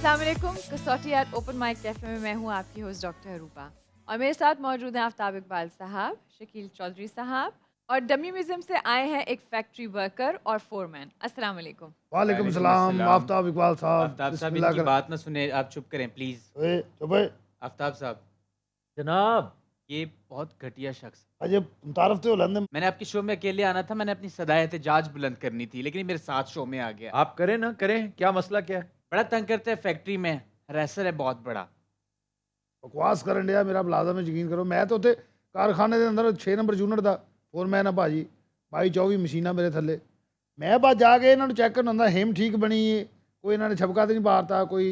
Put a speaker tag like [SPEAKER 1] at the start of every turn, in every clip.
[SPEAKER 1] अस्सलाम वालेकुम। कसौटियात open mic cafe में मैं हूँ आपकी होस्ट डॉक्टर अरूपा और मेरे साथ मौजूद हैं आफ्ताब इकबाल साहब, शकील चौधरी साहब और डमी म्यूजियम से आए हैं एक फैक्ट्री वर्कर और फोरमैन। अस्सलाम वालेकुम।
[SPEAKER 2] वालेकुम सलाम आफ्ताब इकबाल साहब।
[SPEAKER 3] आफ्ताब साहब
[SPEAKER 2] बिस्मिल्लाह
[SPEAKER 3] इनकी
[SPEAKER 2] कर।
[SPEAKER 3] बात ना सुने, आप चुप करें प्लीज।
[SPEAKER 2] ओए चुप है।
[SPEAKER 3] आफ्ताब साहब,
[SPEAKER 4] जनाब,
[SPEAKER 3] ये बहुत घटिया शख्स।
[SPEAKER 2] अजय तारफ तो लंदे
[SPEAKER 3] मैंने आपके शो में अकेले आना था, मैंने अपनी सदायत जाज बुलंद करनी थी, लेकिन मेरे साथ शो में आ गया।
[SPEAKER 4] आप करें ना करें, क्या मसला क्या है?
[SPEAKER 3] बड़ा तंग करते हैं फैक्ट्री में, हरैसर है बहुत बड़ा।
[SPEAKER 2] बकवास करन दिया मेरा मुलाजम में यकीन करो। मैं तो उत्थे कारखाने के अंदर 6 नंबर यूनिट ਦਾ फोरमैन ਆ ਭਾਜੀ 22-24 ਮਸ਼ੀਨਾਂ ਮੇਰੇ ਥੱਲੇ। मैं बस जाके ਇਹਨਾਂ ਨੂੰ ਚੈੱਕ ਕਰਨਾ ਹੁੰਦਾ ਹਿਮ ਠੀਕ ਬਣੀ ਹੈ, ਕੋਈ ਇਹਨਾਂ ਨੇ ਛਪਕਾ ਤੇ ਨਹੀਂ ਮਾਰਤਾ, ਕੋਈ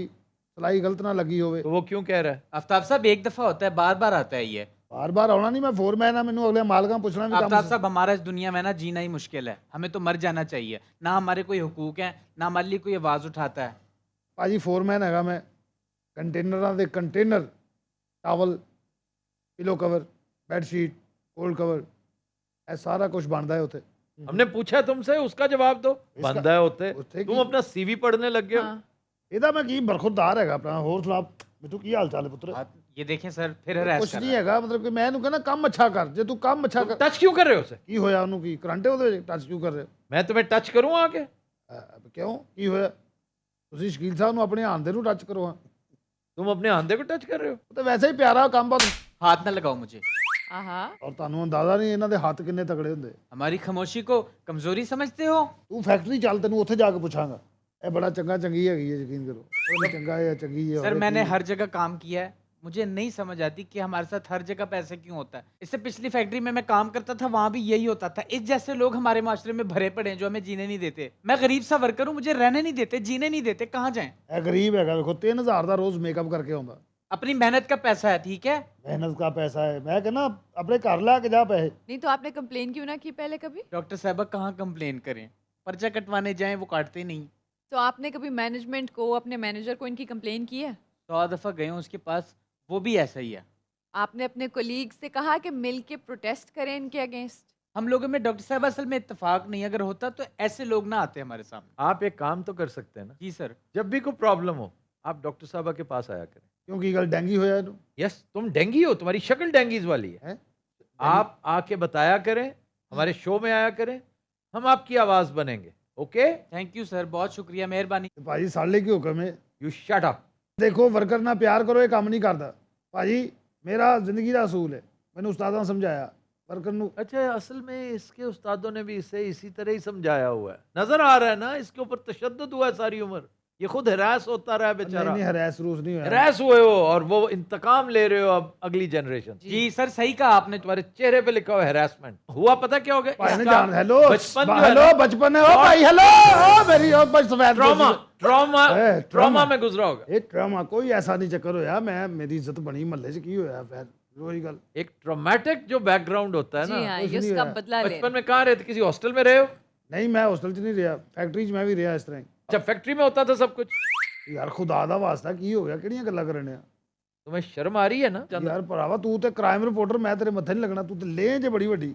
[SPEAKER 2] ਸਲਾਈ ਗਲਤ ਨਾ ਲੱਗੀ ਹੋਵੇ।
[SPEAKER 4] तो वो क्यों कह रहा है?
[SPEAKER 3] आफ्ताब साहब एक दफा होता है, बार बार आता है ये।
[SPEAKER 2] बार बार आना नहीं, मैं फोरमैन हाँ, मैनू अगले मालकां पुछना भी
[SPEAKER 3] आफ्ताब साहब, हमारा इस दुनिया में ना जीना ही मुश्किल है, हमें तो मर जाना चाहिए। ना हमारे कोई हुकूक हैं, ना हमारे लिए कोई आवाज उठाता है।
[SPEAKER 2] ਭਾਜੀ फोरमैन हैगा मैं। कंटेनरां दे container, towel, pillow cover, bedsheet, cold cover, ਇਹ ਸਾਰਾ ਕੁਝ ਬਣਦਾ ਹੈ ਉੱਥੇ।
[SPEAKER 4] हमने पूछा तुमसे, उसका जवाब दो।
[SPEAKER 2] इसका-
[SPEAKER 4] बंदा है होते
[SPEAKER 2] ਉੱਥੇ
[SPEAKER 4] तुम अपना सीवी पढ़ने लग गए हो।
[SPEAKER 1] हाँ।
[SPEAKER 2] ਇਹਦਾ ਮੈਂ ਕੀ ਬਰਖੁਰਦਾਰ ਹੈਗਾ ਆਪਣਾ। ਹੋਰ ਸੁਣਾ ਮਿੱਠੂ, ਕੀ ਹਾਲ ਚਾਲ ਹੈ ਪੁੱਤਰ?
[SPEAKER 3] ये देखें सर, फिर हरास
[SPEAKER 2] ਕੁਛ
[SPEAKER 3] कर
[SPEAKER 2] ਨਹੀਂ
[SPEAKER 3] रहा है।
[SPEAKER 2] ਹੈਗਾ, ਮਤਲਬ ਕਿ ਮੈਂ ਇਹਨੂੰ ਕਹਿੰਦਾ ਕੰਮ ਅੱਛਾ ਕਰ। ਜੇ ਤੂੰ ਕੰਮ ਅੱਛਾ ਕਰ,
[SPEAKER 4] टच क्यों कर रहे हो उसे?
[SPEAKER 2] ਕੀ ਹੋਇਆ ਉਹਨੂੰ? ਕੀ ਕਰੰਟ ਹੈ ਉਹਦੇ ਵਿੱਚ? ਟੱਚ ਕਿਉਂ ਕਰ ਰਹੇ?
[SPEAKER 4] मैं तुम्हें टच करूं आके?
[SPEAKER 2] ਕਿਉਂ ਕੀ ਹੋਇਆ? ਤੁਸੀਂ ਸ਼ਕੀਲ ਸਾਹਿਬ ਨੂੰ ਆਪਣੇ ਆਂਦੇ ਨੂੰ ਟੱਚ ਕਰੋ। ਹਾਂ,
[SPEAKER 4] तुम अपने आंधे को टच कर रहे हो?
[SPEAKER 2] ਉਹ ਤਾਂ ਵੈਸੇ ਹੀ ਪਿਆਰਾ ਕੰਮ ਬਹੁਤ।
[SPEAKER 3] हाथ ना लगाओ मुझे।
[SPEAKER 1] आहा।
[SPEAKER 2] ਔਰ ਤੁਹਾਨੂੰ ਅੰਦਾਜ਼ਾ ਨਹੀਂ ਇਹਨਾਂ ਦੇ ਹੱਥ ਕਿੰਨੇ ਤਗੜੇ ਹੁੰਦੇ।
[SPEAKER 3] हमारी खामोशी को कमजोरी समझते हो?
[SPEAKER 2] ਤੂੰ ਫੈਕਟਰੀ ਚੱਲ, ਤੈਨੂੰ ਉੱਥੇ ਜਾ ਕੇ ਪੁੱਛਾਂਗਾ। ਇਹ ਬੜਾ ਚੰਗਾ ਚੰਗੀ ਹੈਗੀ ਹੈ, ਯਕੀਨ ਕਰੋ। ਉਹ ਚੰਗਾ ਹੈ, ਚੰਗੀ ਹੈ।
[SPEAKER 3] सर मैंने हर जगह काम किया है, मुझे नहीं समझ आती कि हमारे साथ हर जगह पैसे क्यों होता है। इससे पिछली फैक्ट्री में मैं काम करता था, वहां भी यही होता था। इस जैसे लोग हमारे माशरे में भरे पड़े हैं जो हमें जीने नहीं देते। मैं गरीब सा वर्कर हूँ, मुझे रहने नहीं देते, जीने नहीं देते, कहाँ जाएं?
[SPEAKER 2] ਇਹ ਗਰੀਬ ਹੈਗਾ, ਵੇਖੋ 3000 ਦਾ ਰੋਜ਼ ਮੇਕਅਪ ਕਰਕੇ ਆਉਂਦਾ।
[SPEAKER 3] अपनी मेहनत का पैसा है, ठीक है?
[SPEAKER 2] मेहनत का पैसा है। मैं कहना अपने घर ला के जा पैसे।
[SPEAKER 1] नहीं तो आपने कंप्लेन क्यों ना की पहले कभी?
[SPEAKER 3] डॉक्टर साहबा कहाँ कंप्लेन करें, पर्चा कटवाने जाएं वो काटते नहीं।
[SPEAKER 1] तो आपने कभी मैनेजमेंट को, अपने मैनेजर को इनकी कंप्लेन की है?
[SPEAKER 3] 100 दफा गए हूँ उसके पास, वो भी ऐसा ही है।
[SPEAKER 1] आपने अपने कोलीग से कहा कि मिल के प्रोटेस्ट करें इनके अगेंस्ट?
[SPEAKER 3] हम लोगों में डॉक्टर साहब असल में इत्तेफाक नहीं, अगर होता तो ऐसे लोग ना आते हमारे सामने।
[SPEAKER 4] आप एक काम तो कर सकते हैं ना,
[SPEAKER 3] जी सर।
[SPEAKER 4] जब भी कोई प्रॉब्लम हो आप डॉक्टर साहबा के पास आया करें।
[SPEAKER 2] क्योंकि कल डेंगी होया इन्हू।
[SPEAKER 4] यस, तुम डेंगी हो, तुम्हारी शक्ल डेंगीज वाली है।
[SPEAKER 2] हैं?
[SPEAKER 4] आप आके बताया करें, हमारे शो में आया करें, हम आपकी आवाज बनेंगे। ओके,
[SPEAKER 3] थैंक यू सर, बहुत शुक्रिया, मेहरबानी।
[SPEAKER 2] ਤੇ ਭਾਜੀ ਸਾਲੇ ਕੀ ਹੁਕਮ ਹੈ?
[SPEAKER 4] You shut up.
[SPEAKER 2] ਦੇਖੋ ਵਰਕਰ ਨਾਲ ਪਿਆਰ ਕਰੋ, ਇਹ ਕੰਮ ਨਹੀਂ ਕਰਦਾ। ਭਾਜੀ ਮੇਰਾ ਜ਼ਿੰਦਗੀ ਦਾ ਅਸੂਲ ਹੈ, ਮੈਨੂੰ ਉਸਤਾਦਾਂ ਨੇ ਸਮਝਾਇਆ ਵਰਕਰ ਨੂੰ।
[SPEAKER 4] अच्छा, असल में इसके उस्तादों ने भी इसे इसी तरह ही समझाया हुआ है। नजर आ रहा है ना, इसके ऊपर तशद्दुद हुआ है सारी उम्र। ये खुद हरास होता रहा है
[SPEAKER 2] ਨਹੀਂ
[SPEAKER 4] बेचारा।
[SPEAKER 2] ਨਹੀਂ ਹਰੈਸ ਰੂਸ नहीं होया।
[SPEAKER 4] हरास हुए हो और वो इंतकाम ले रहे हो अब अगली जनरेशन।
[SPEAKER 3] जी सर, सही कहा आपने।
[SPEAKER 4] तुम्हारे चेहरे पे लिखा हुआ हरासमेंट हुआ, पता क्या हो गया?
[SPEAKER 2] ਭਾਈ ਨੇ
[SPEAKER 4] इसका
[SPEAKER 2] ਜਾन हेलो
[SPEAKER 4] बचपन जो है
[SPEAKER 2] हेलो
[SPEAKER 4] ना,
[SPEAKER 2] बचपन है। ओ भाई हेलो, ओ मेरी ओ बस सफेद
[SPEAKER 4] ट्रॉमा ट्रॉमा
[SPEAKER 2] ए,
[SPEAKER 4] ट्रॉमा
[SPEAKER 2] ट्रॉमा।
[SPEAKER 4] में गुजरा होगा।
[SPEAKER 2] ਇਹ ट्रॉमा कोई ऐसा नहीं चक्कर होया। मैं मेरी इज्जत बनी महल्ले च की होया फिर वही गल।
[SPEAKER 4] एक ट्रॉमेटिक जो बैकग्राउंड होता है
[SPEAKER 1] जी
[SPEAKER 4] ना,
[SPEAKER 1] हाँ,
[SPEAKER 2] कुछ
[SPEAKER 1] ये
[SPEAKER 2] नहीं
[SPEAKER 1] उसका
[SPEAKER 2] हुआ।
[SPEAKER 1] बदला ले
[SPEAKER 4] बचपन में कहाँ रहते? किसी हॉस्टल में रहे हो?
[SPEAKER 2] नहीं मैं हॉस्टल च नहीं रहा, फैक्ट्री च मैं भी रहा इस तरह ही।
[SPEAKER 4] अच्छा, फैक्ट्री में होता था सब कुछ।
[SPEAKER 2] यार खुदा दा वास्ता की हो गया, किहड़ियां गल्लां करने आ
[SPEAKER 4] तुम्हें शर्म आ रही है ना?
[SPEAKER 2] यार भरावा। तू ते क्राइम रिपोर्टर, मैं तेरे मत्थे नहीं लगना। तू ते ले जे बड़ी वड्डी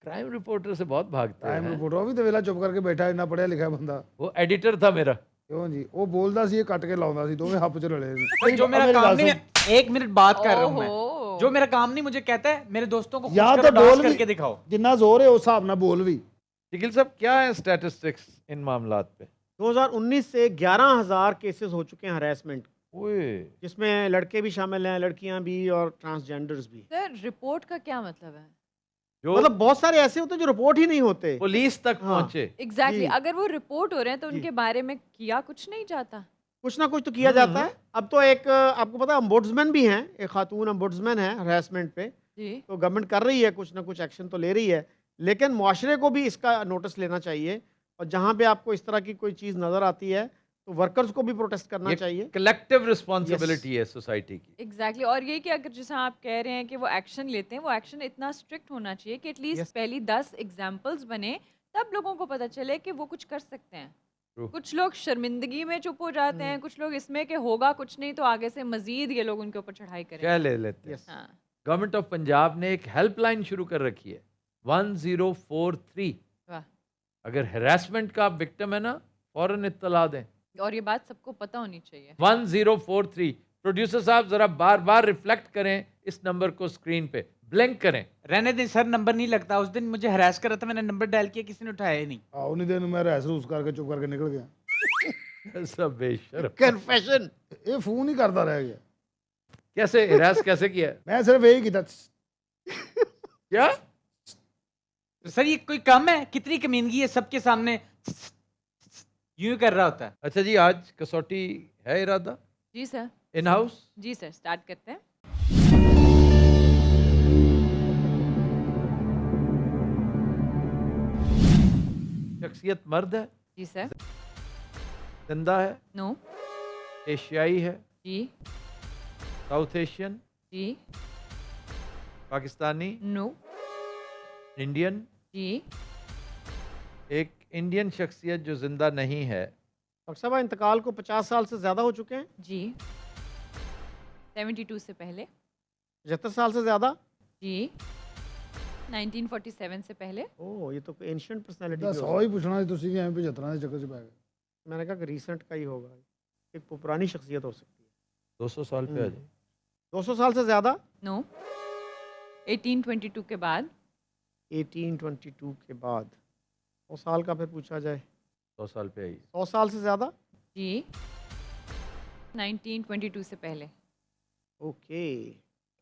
[SPEAKER 4] क्राइम रिपोर्टर से बहुत भागते
[SPEAKER 2] क्राइम
[SPEAKER 4] हैं।
[SPEAKER 2] रिपोर्टर। वो भी तो वेला चुप करके बैठा, इन्ना पढ़िया लिखा बंदा।
[SPEAKER 4] वो एडिटर था मेरा।
[SPEAKER 2] क्यों जी? वो बोलदा सी, ये कट के लाਉਂਦਾ ਸੀ, ਦੋਵੇਂ ਹੱਪ ਚ ਰਲੇ ਨੇ।
[SPEAKER 3] जो मेरा
[SPEAKER 2] मेरी
[SPEAKER 3] काम
[SPEAKER 2] बात
[SPEAKER 3] नहीं
[SPEAKER 2] सुन।
[SPEAKER 3] है, एक मिनट बात कर रहा हूँ मैं।
[SPEAKER 1] ओहो।
[SPEAKER 3] जो मेरा काम नहीं मुझे कहता है मेरे दोस्तों को खुश
[SPEAKER 2] या
[SPEAKER 3] करो,
[SPEAKER 2] तो
[SPEAKER 3] डांस
[SPEAKER 2] बोल भी
[SPEAKER 3] करके दिखाओ।
[SPEAKER 2] जिन्ना जोर है उस हिसाब नाल बोल भी।
[SPEAKER 4] निखिल साहब, क्या है स्टैटिस्टिक्स इन मामलात पे?
[SPEAKER 5] 2019 से 11,000 केसेस हो चुके हैं हरेसमेंट,
[SPEAKER 4] ओए,
[SPEAKER 5] जिसमें लड़के भी शामिल हैं, लड़कियां भी और ट्रांसजेंडर्स भी।
[SPEAKER 1] सर रिपोर्ट का क्या मतलब है?
[SPEAKER 4] जो
[SPEAKER 5] मतलब बहुत सारे ऐसे होते हैं जो रिपोर्ट ही नहीं होते।
[SPEAKER 4] पुलिस तक
[SPEAKER 5] हाँ।
[SPEAKER 4] पहुंचे।
[SPEAKER 1] एग्जैक्टली
[SPEAKER 5] जी।
[SPEAKER 1] अगर वो रिपोर्ट हो रहे हैं तो
[SPEAKER 5] जी।
[SPEAKER 1] उनके बारे में किया कुछ नहीं जाता।
[SPEAKER 5] कुछ ना कुछ तो किया जाता है। अब तो एक आपको पता है अम्बुड्समैन भी हैं, एक खातून अम्बुड्समैन है हरेसमेंट पे।
[SPEAKER 1] जी।
[SPEAKER 5] तो गवर्नमेंट कर रही है, कुछ ना कुछ एक्शन तो ले रही है, लेकिन मुआशरे को भी इसका नोटिस लेना चाहिए। और जहाँ पे आपको इस तरह की कोई चीज़ नज़र आती है तो वर्कर्स को भी प्रोटेस्ट करना चाहिए।
[SPEAKER 4] कलेक्टिव रिस्पॉन्सिबिलिटी है सोसाइटी की।
[SPEAKER 1] एग्जैक्टली और ये कि अगर जैसा आप कह रहे हैं कि वो एक्शन लेते हैं, वो एक्शन इतना स्ट्रिक्ट होना चाहिए कि एटलीस्ट
[SPEAKER 5] Yes.
[SPEAKER 1] पहली 10 एग्जांपल्स बने, तब लोगों को पता चले कि वो कुछ कर सकते हैं।
[SPEAKER 4] True.
[SPEAKER 1] कुछ लोग शर्मिंदगी में चुप हो जाते हैं, कुछ लोग इसमें कि होगा कुछ नहीं तो आगे से मजीद ये लोग उनके ऊपर चढ़ाई
[SPEAKER 4] क्या
[SPEAKER 1] करेंगे।
[SPEAKER 4] ले लेते हैं?
[SPEAKER 5] Yes.
[SPEAKER 1] हाँ।
[SPEAKER 4] गवर्नमेंट ऑफ पंजाब ने एक हेल्पलाइन शुरू कर रखी है, 1043।
[SPEAKER 1] वाह।
[SPEAKER 4] अगर हरासमेंट का आप विक्टिम है ना, फौरन इत्तला दें।
[SPEAKER 1] और ये बात सबको पता होनी चाहिए।
[SPEAKER 4] 1043। प्रोड्यूसर साहब जरा बार बार रिफ्लेक्ट करें इस नंबर को स्क्रीन पे, ब्लैंक करें।
[SPEAKER 3] रहने दें सर, नंबर नहीं लगता। उस दिन मुझे हरास कर रहा था, मैंने नंबर डायल किया, किसी ने उठाया ही नहीं।
[SPEAKER 2] उन्हीं दिन मैं रहस रूस करके चुप करके निकल गया।
[SPEAKER 4] सब बेशर्म।
[SPEAKER 5] कन्फेशन।
[SPEAKER 2] ये फोन ही करता रह गया।
[SPEAKER 4] कैसे हिरास कैसे किया?
[SPEAKER 2] मैं सिर्फ यही किया।
[SPEAKER 4] क्या?
[SPEAKER 3] तो सर ये कोई कम है? कितनी कमीनगी है, सबके सामने यूं ही कर रहा होता है।
[SPEAKER 4] अच्छा जी, आज कसौटी है इरादा
[SPEAKER 1] जी सर।
[SPEAKER 4] In house?
[SPEAKER 1] जी सर, स्टार्ट करते हैं।
[SPEAKER 4] शख्सियत मर्द है,
[SPEAKER 1] जी सर।
[SPEAKER 4] जिंदा है,
[SPEAKER 1] नो।
[SPEAKER 4] एशियाई है,
[SPEAKER 1] जी।
[SPEAKER 4] साउथ एशियन,
[SPEAKER 1] जी।
[SPEAKER 4] पाकिस्तानी,
[SPEAKER 1] नो।
[SPEAKER 4] इंडियन।
[SPEAKER 1] जी।
[SPEAKER 4] एक इंडियन शख्सियत जो जिंदा नहीं है।
[SPEAKER 5] डॉक्टर साहब इंतकाल को 50 साल से ज़्यादा हो चुके हैं?
[SPEAKER 1] जी। 72 से पहले।
[SPEAKER 5] 75 साल से ज़्यादा?
[SPEAKER 1] जी। 1947 से पहले।
[SPEAKER 5] ओह, ये तो एंशिएंट पर्सनालिटी
[SPEAKER 2] बस सौ ही पूछना है, तुसी कि 75 के चक्कर च पै गए।
[SPEAKER 5] मैंने कहा कि रीसेंट का ही होगा, एक पुरानी शख्सियत हो सकती है।
[SPEAKER 4] 200 साल पे आ जाए।
[SPEAKER 5] 200 साल से ज़्यादा?
[SPEAKER 1] नो। 1822 के बाद।
[SPEAKER 5] 1822 के बाद। 100 साल का फिर पूछा जाए।
[SPEAKER 4] 100 साल पे आई।
[SPEAKER 5] 100 साल से ज़्यादा?
[SPEAKER 1] जी। 1922 से पहले।
[SPEAKER 5] ओके।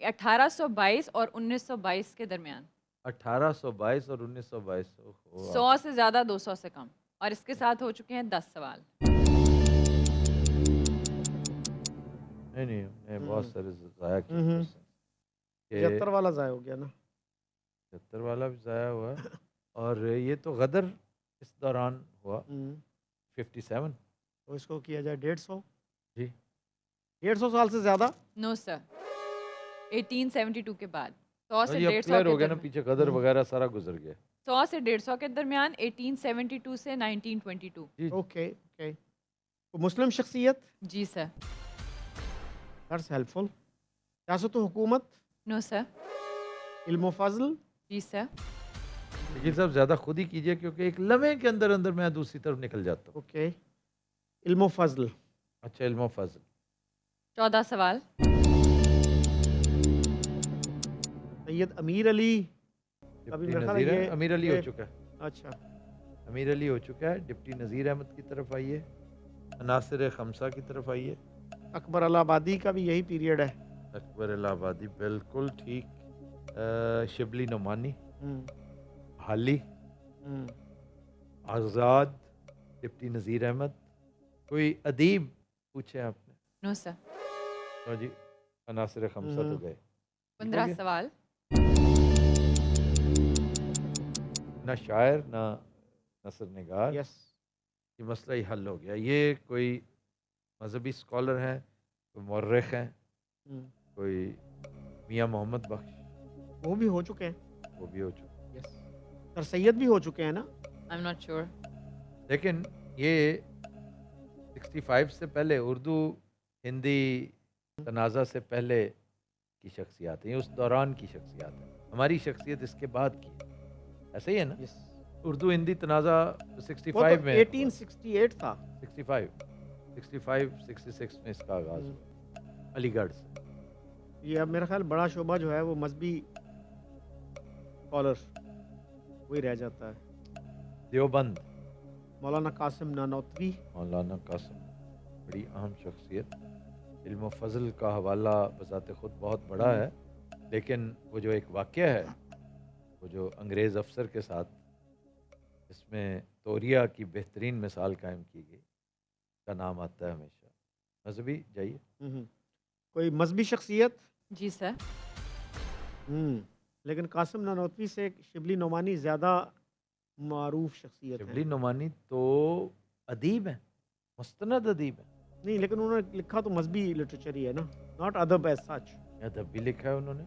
[SPEAKER 1] 1822 और 1922 के दरमियान।
[SPEAKER 4] 1822 और 1922।
[SPEAKER 1] 100 से ज़्यादा, 200 से कम। और इसके साथ हो चुके हैं 10 सवाल।
[SPEAKER 4] नहीं नहीं, मैं बहुत सारे ज़ाया किए
[SPEAKER 5] हम्म।
[SPEAKER 4] question। ये
[SPEAKER 5] 75 वाला ज़ाया हो गया ना।
[SPEAKER 4] 70 वाला भी ज़ाया हुआ है। और ये तो गदर इस दौरान हुआ। 57।
[SPEAKER 5] तो इसको किया जाए 150।
[SPEAKER 4] जी।
[SPEAKER 5] 150 साल से ज़्यादा?
[SPEAKER 1] No sir. 1872 के बाद। 100 से
[SPEAKER 4] ये अब
[SPEAKER 1] 150
[SPEAKER 4] क्लियर
[SPEAKER 1] के
[SPEAKER 4] हो गया ना,
[SPEAKER 1] दरमियान।
[SPEAKER 4] पीछे गदर वगैरह सारा गुजर गया।
[SPEAKER 1] 100 से 150 के दरमियान। 1872 से 1922।
[SPEAKER 4] जी।
[SPEAKER 5] Okay okay. तो मुस्लिम शख्सियत?
[SPEAKER 1] जी सर।
[SPEAKER 5] That's helpful. सियासत हुकूमत?
[SPEAKER 1] No sir.
[SPEAKER 5] इल्म फजल?
[SPEAKER 1] जी सर।
[SPEAKER 4] लेकिन साहब ज़्यादा खुद ही कीजिए, क्योंकि एक लम्हे के अंदर अंदर मैं दूसरी तरफ निकल जाता हूँ।
[SPEAKER 5] ओके। इल्म फजल?
[SPEAKER 4] अच्छा, इल्म फजल।
[SPEAKER 1] 14 सवाल।
[SPEAKER 5] सैयद अमीर अली? अभी
[SPEAKER 4] डिप्टी
[SPEAKER 5] मेरा ख्याल
[SPEAKER 4] नज़ीर
[SPEAKER 5] ये-
[SPEAKER 4] है, अमीर अली हो
[SPEAKER 5] ये-
[SPEAKER 4] चुका है।
[SPEAKER 5] अच्छा।
[SPEAKER 4] अमीर अली हो चुका है। डिप्टी नज़ीर अहमद की तरफ आइए। अनासिर खमसा की तरफ आइए।
[SPEAKER 5] अकबर अलाहाबादी का भी यही पीरियड है।
[SPEAKER 4] अकबर इलाहाबादी बिल्कुल ठीक। शिबली नुमानी,
[SPEAKER 5] हम्म,
[SPEAKER 4] हाली,
[SPEAKER 5] हम्म।
[SPEAKER 4] आज़ाद, डिप्टी नज़ीर अहमद। कोई अदीब पूछे आपने?
[SPEAKER 1] No sir.
[SPEAKER 4] तो जी, अनासिर खमसा तो गए।
[SPEAKER 1] 15 सवाल।
[SPEAKER 4] ना शायर ना नसर निगार।
[SPEAKER 5] यस।
[SPEAKER 4] ये मसला ही हल हो गया। ये कोई मजहबी स्कॉलर हैं, कोई मौर्रिख हैं,
[SPEAKER 5] हम्म,
[SPEAKER 4] कोई मियाँ मोहम्मद बख्श,
[SPEAKER 5] वो भी हो चुके हैं।
[SPEAKER 4] वो भी हो चुका।
[SPEAKER 5] यस। सर सैयद भी हो चुके हैं ना?
[SPEAKER 1] I am not sure.
[SPEAKER 4] लेकिन ये 65 से पहले, उर्दू हिंदी तनाज़ा से पहले की शख्सियात हैं, ये उस दौरान की शख्सियात हैं। हमारी शख्सियत इसके बाद की है। ऐसे ही है ना?
[SPEAKER 5] यस।
[SPEAKER 4] उर्दू हिंदी तनाज़ा
[SPEAKER 5] वो
[SPEAKER 4] 65
[SPEAKER 5] तो
[SPEAKER 4] में
[SPEAKER 5] 1868 था।
[SPEAKER 4] 65 66 में इसका आगाज़ हुआ अलीगढ़ से।
[SPEAKER 5] ये अब मेरा ख्याल बड़ा शोबा जो है वो मजहबी स्कॉलर वही रह जाता है।
[SPEAKER 4] देवबंद,
[SPEAKER 5] मौलाना कासिम नानौतवी।
[SPEAKER 4] मौलाना कासिम, बड़ी अहम शख्सियत। इल्म फजल का हवाला बज़ाते ख़ुद बहुत बड़ा है, लेकिन वो जो एक वाक़या है, वो जो अंग्रेज़ अफसर के साथ, इसमें तोरिया की बेहतरीन मिसाल कायम की गई, का नाम आता है हमेशा। मजहबी जाइए।
[SPEAKER 5] कोई मजहबी शख्सियत?
[SPEAKER 1] जी सर।
[SPEAKER 5] लेकिन कासिम नानौतवी से शिबली नोमानी ज़्यादा मारूफ शख्सियत
[SPEAKER 4] शिबली
[SPEAKER 5] है।
[SPEAKER 4] नुमानी तो अदीब है, मुस्तनद अदीब है।
[SPEAKER 5] नहीं, लेकिन उन्होंने लिखा तो मजहबी लिटरेचर ही है ना, नॉट अदब एज सच।
[SPEAKER 4] अदब भी लिखा है उन्होंने।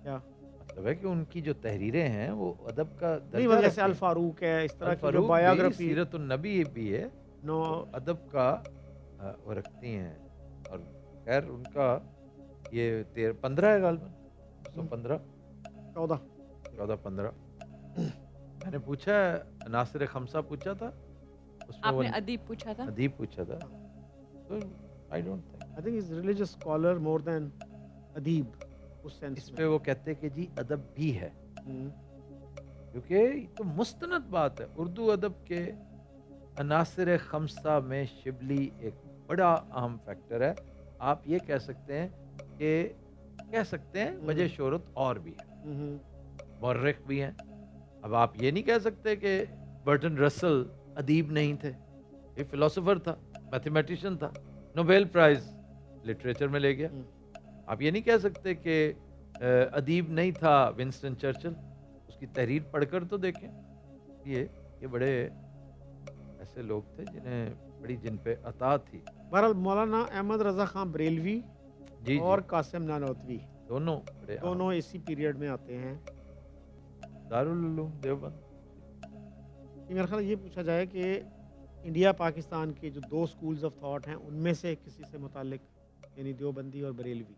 [SPEAKER 5] क्या
[SPEAKER 4] मतलब है कि उनकी जो तहरीरें हैं वो अदब का
[SPEAKER 5] नहीं,
[SPEAKER 4] दर्जा
[SPEAKER 5] मतलब जैसे
[SPEAKER 4] रखती हैं।
[SPEAKER 5] अल फारूक है, इस तरह की जो
[SPEAKER 4] अल-फारूक भी,
[SPEAKER 5] बायोग्राफी
[SPEAKER 4] सीरतुन नबी भी है,
[SPEAKER 5] नो।
[SPEAKER 4] अदब का वो रखती हैं। और खैर उनका ये 15 है गालबन, 115
[SPEAKER 5] 14।
[SPEAKER 4] 14-15। मैंने पूछा, नासिर खमसा पूछा था, उसमें वो
[SPEAKER 1] आपने अदीब पूछा था।
[SPEAKER 4] अदीब पूछा था, तो I don't think
[SPEAKER 5] I think is religious scholar more than अदीब उस सेंस
[SPEAKER 4] इस
[SPEAKER 5] में।
[SPEAKER 4] पे वो कहते हैं कि जी अदब भी है,
[SPEAKER 5] हम्म,
[SPEAKER 4] क्योंकि ये तो मुस्तनद बात है। उर्दू अदब के अनासिर खमसा में शिबली एक बड़ा अहम फैक्टर है। आप ये कह सकते हैं कि कह सकते हैं वजह शोहरत और भी है,
[SPEAKER 5] हम्म,
[SPEAKER 4] मौर्रिख भी हैं। अब आप ये नहीं कह सकते कि बर्टन रसल अदीब नहीं थे, ये फिलोसोफर था, मैथमेटिशियन था, नोबेल प्राइज लिटरेचर में ले गया। आप ये नहीं कह सकते कि अदीब नहीं था विंस्टन चर्चिल, उसकी तहरीर पढ़कर तो देखें। ये बड़े ऐसे लोग थे जिन्हें बड़ी जिन पे अता थी।
[SPEAKER 5] बहरहाल मौलाना अहमद रजा खान बरेलवी
[SPEAKER 4] जी
[SPEAKER 5] और
[SPEAKER 4] जी,
[SPEAKER 5] कासिम नानोतवी
[SPEAKER 4] दोनों बड़े अहम।
[SPEAKER 5] दोनों इसी पीरियड में आते हैं।
[SPEAKER 4] दारुल उलूम देवबंद।
[SPEAKER 5] कि मेरा ख्याल ये पूछा जाए कि इंडिया पाकिस्तान के जो दो स्कूल्स ऑफ थॉट हैं उनमें से किसी से मुतालिक, यानी देवबंदी और बरेलवी।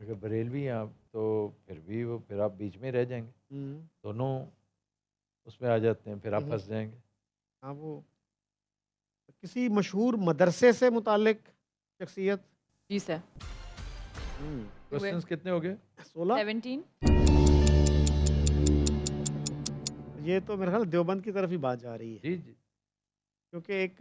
[SPEAKER 4] अगर बरेलवी हैं आप तो फिर भी वो फिर आप बीच में रह जाएंगे,
[SPEAKER 5] हम्म,
[SPEAKER 4] दोनों उसमें आ जाते हैं, फिर आप
[SPEAKER 5] हम्म।
[SPEAKER 4] फंस जाएंगे।
[SPEAKER 5] हाँ, वो किसी मशहूर मदरसे से मुतालिक शख्सियत।
[SPEAKER 1] जी सर।
[SPEAKER 4] क्वेश्चंस कितने हो गए?
[SPEAKER 5] 16।
[SPEAKER 1] 17।
[SPEAKER 5] ये तो मेरे ख्याल देवबंद की तरफ ही बात जा रही है,
[SPEAKER 4] जी जी,
[SPEAKER 5] क्योंकि एक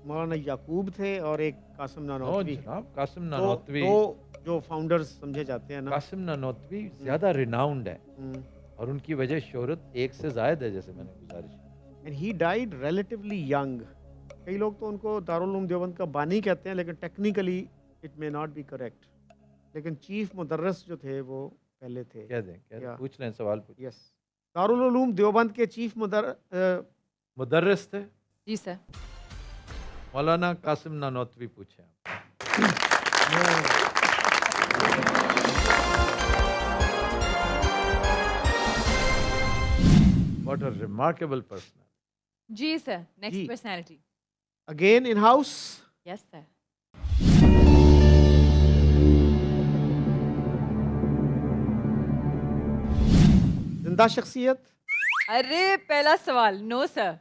[SPEAKER 5] मौलाना याकूब थे और एक कासिम
[SPEAKER 4] नो
[SPEAKER 5] नानोतवी।
[SPEAKER 4] जनाब, कासिम
[SPEAKER 5] दो
[SPEAKER 4] नानोतवी।
[SPEAKER 5] दो जो फाउंडर्स समझे जाते हैं ना।
[SPEAKER 4] कासिम नानोतवी ज्यादा रिनाउंड है
[SPEAKER 5] हम्म,
[SPEAKER 4] और उनकी वजह शोहरत एक से जायद है, जैसे मैंने गुजारिश की।
[SPEAKER 5] And he died relatively young. कई लोग तो उनको दारुल उलूम देवबंद का बानी कहते हैं, लेकिन technically it may not be correct. लेकिन चीफ मुदर्रिस जो थे वो पहले थे।
[SPEAKER 4] कह दें
[SPEAKER 5] या।
[SPEAKER 4] पूछ लें, सवाल पूछ।
[SPEAKER 5] यस, दारुल उलूम देवबंद के चीफ
[SPEAKER 4] मुदर्रिस थे
[SPEAKER 1] जी सर।
[SPEAKER 4] मौलाना कासिम नानोतवी, पूछे आप। What a remarkable person.
[SPEAKER 1] जी सर। नेक्स्ट
[SPEAKER 5] जी।
[SPEAKER 1] Personality.
[SPEAKER 5] Again in house.
[SPEAKER 1] Yes sir.
[SPEAKER 5] जिंदा शख्सियत,
[SPEAKER 1] अरे पहला सवाल नो सर।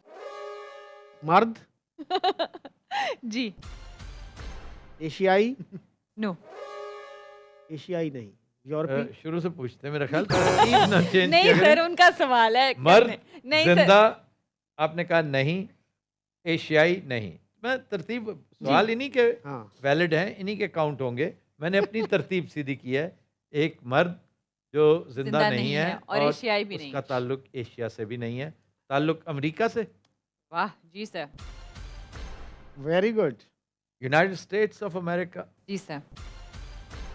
[SPEAKER 5] मर्द,
[SPEAKER 1] जी।
[SPEAKER 5] एशियाई,
[SPEAKER 1] नो।
[SPEAKER 5] एशियाई नहीं, यूरोपी।
[SPEAKER 4] शुरू से पूछते हैं, मेरा ख्याल तरतीब ना चेंज
[SPEAKER 1] नहीं
[SPEAKER 4] किया
[SPEAKER 1] सर,
[SPEAKER 4] करें।
[SPEAKER 1] उनका सवाल है।
[SPEAKER 4] मर्द,
[SPEAKER 1] नहीं
[SPEAKER 4] जिंदा,
[SPEAKER 1] सर।
[SPEAKER 4] आपने कहा नहीं, एशियाई नहीं। मैं तरतीब, सवाल इन्हीं के
[SPEAKER 5] हाँ,
[SPEAKER 4] वैलिड हैं, इन्हीं के काउंट होंगे। मैंने अपनी तरतीब सीधी की है। एक मर्द जो जिंदा नहीं है
[SPEAKER 1] और एशियाई भी
[SPEAKER 4] उसका
[SPEAKER 1] नहीं।
[SPEAKER 4] ताल्लुक एशिया से भी नहीं है, ताल्लुक अमेरिका से,
[SPEAKER 1] वाह जी sir.
[SPEAKER 5] Very good.
[SPEAKER 4] United States of America.
[SPEAKER 1] जी सर।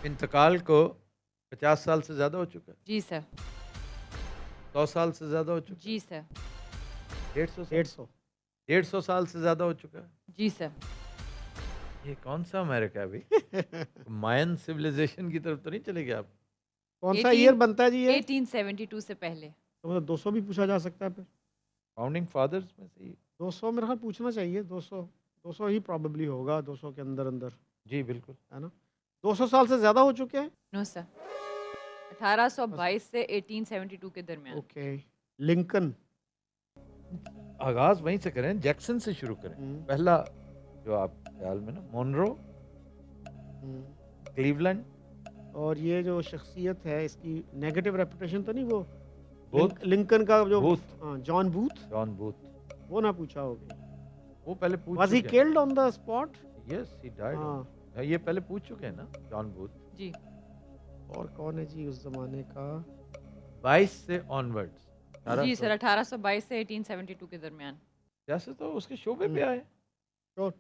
[SPEAKER 4] इंतकाल को 50 साल से ज़्यादा हो चुका है,
[SPEAKER 1] जी सर।
[SPEAKER 4] 100 साल से ज़्यादा हो चुका
[SPEAKER 1] जी सर।
[SPEAKER 4] है, 150 साल,
[SPEAKER 5] 150।
[SPEAKER 4] 150 साल से ज़्यादा हो चुका है।
[SPEAKER 1] जी सर।
[SPEAKER 4] ये कौन सा अमेरिका है अभी? मायन सिविलाइजेशन की तरफ तो नहीं चले गए आप?
[SPEAKER 5] कौन सा
[SPEAKER 1] 18
[SPEAKER 5] ईयर बनता है जी ये?
[SPEAKER 1] 1872 से पहले।
[SPEAKER 5] तो मतलब 200 भी पूछा जा सकता है फिर।
[SPEAKER 4] फाउंडिंग फादर्स में से ही।
[SPEAKER 5] 200 मेरे ख्याल पूछना चाहिए। 200 ही प्रॉबेबली होगा, 200 के अंदर अंदर,
[SPEAKER 4] जी बिल्कुल।
[SPEAKER 5] है ना। 200 साल से ज्यादा हो चुके हैं।
[SPEAKER 1] No sir. 1822 से 1872 के दरमियान।
[SPEAKER 5] ओके। लिंकन।
[SPEAKER 4] आगाज वहीं से करें, जैक्सन से शुरू करें।
[SPEAKER 5] हम्म,
[SPEAKER 4] पहला जो आप ख्याल में ना, मोनरो,
[SPEAKER 5] हम्म।
[SPEAKER 4] क्लीवलैंड,
[SPEAKER 5] और ये जो शख्सियत है इसकी नेगेटिव रेपुटेशन तो नहीं, वो
[SPEAKER 4] बूथ,
[SPEAKER 5] लिंकन का जो
[SPEAKER 4] booth,
[SPEAKER 5] John booth,
[SPEAKER 4] John booth,
[SPEAKER 5] वो ना पूछा होगा।
[SPEAKER 4] वो पहले पूछ
[SPEAKER 5] वाज ही
[SPEAKER 4] चुके हैं।
[SPEAKER 5] Killed on the spot?
[SPEAKER 4] Yes, he died.
[SPEAKER 5] हाँ।
[SPEAKER 4] ये पहले पूछ चुके हैं ना, जॉन बूथ।
[SPEAKER 1] जी।
[SPEAKER 5] और कौन है जी उस जमाने का?
[SPEAKER 4] 22 से ऑनवर्ड्स,
[SPEAKER 1] जी सर। 1822 से 1872 के दरमियान।
[SPEAKER 4] सियासत तो उसके शोबे पे आए।
[SPEAKER 5] Sure.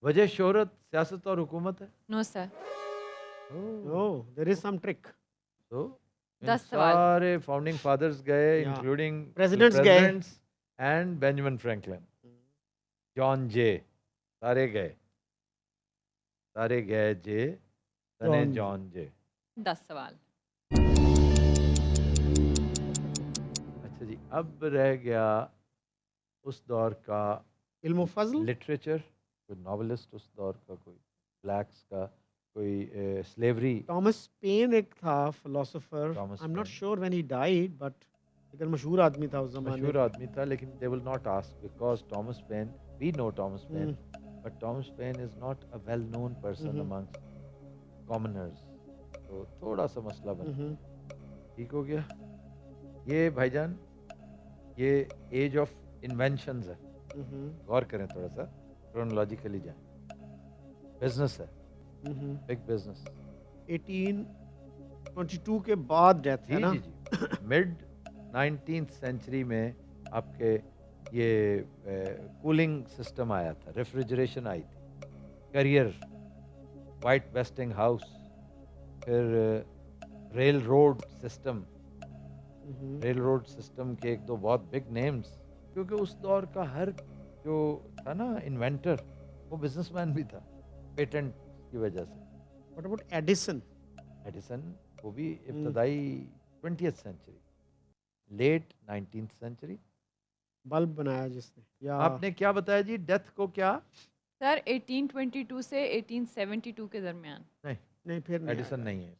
[SPEAKER 4] वजह शोहरत सियासत और हुकूमत है।
[SPEAKER 1] No sir.
[SPEAKER 5] Oh, there is some trick.
[SPEAKER 4] तो इन
[SPEAKER 1] 10 सवाल।
[SPEAKER 4] सारे फाउंडिंग फादर्स गए,
[SPEAKER 5] Yeah.
[SPEAKER 4] इंक्लूडिंग
[SPEAKER 5] Presidents गए।
[SPEAKER 4] And Benjamin Franklin, John Jay, सारे गए, जे, तने
[SPEAKER 5] जॉन जे।
[SPEAKER 4] जॉन जे।
[SPEAKER 1] 10 सवाल।
[SPEAKER 4] अच्छा जी, अब रह गया उस दौर का
[SPEAKER 5] इल्म फजल।
[SPEAKER 4] लिटरेचर, कोई नॉवेलिस्ट उस दौर का, कोई ब्लैक्स का, कोई स्लेवरी।
[SPEAKER 5] थॉमस पेन एक था philosopher.
[SPEAKER 4] Thomas
[SPEAKER 5] I am not
[SPEAKER 4] Paine.
[SPEAKER 5] Sure when he died, but लेकिन मशहूर आदमी था उस जमाने
[SPEAKER 4] मशहूर आदमी था, लेकिन they will not ask because Thomas Paine, we know Thomas Paine, but Thomas Paine is not a well known person amongst commoners. तो थोड़ा सा मसला बना। ठीक हो गया। ये भाईजान, ये एज ऑफ इन्वेंशंस है, गौर करें थोड़ा सा, क्रोनोलॉजिकली जाएं। बिजनेस है, बिग बिजनेस।
[SPEAKER 5] 1822 के बाद डेथ है
[SPEAKER 4] जी
[SPEAKER 5] ना?
[SPEAKER 4] जी जी। मिड 19th सेंचुरी में आपके ये कूलिंग सिस्टम आया था, रेफ्रिजरेशन आई थी, करियर, वाइट वेस्टिंग हाउस, फिर rail road system. Rail road system के एक दो बहुत बिग नेम्स, क्योंकि उस दौर का हर जो था ना इन्वेंटर, वो बिजनेसमैन भी था, पेटेंट की वजह से।
[SPEAKER 5] What about Edison?
[SPEAKER 4] एडिसन, वो भी इब्तदाई 20th century, late 19th century.
[SPEAKER 5] Bulb बनाया जिसने, या
[SPEAKER 4] आपने क्या बताया जी, डेथ को क्या?
[SPEAKER 1] सर 1822 से 1872 के दरमियान।
[SPEAKER 4] नहीं,
[SPEAKER 5] नहीं, फिर नहीं
[SPEAKER 4] एडिसन
[SPEAKER 5] आएगा।
[SPEAKER 4] नहीं है।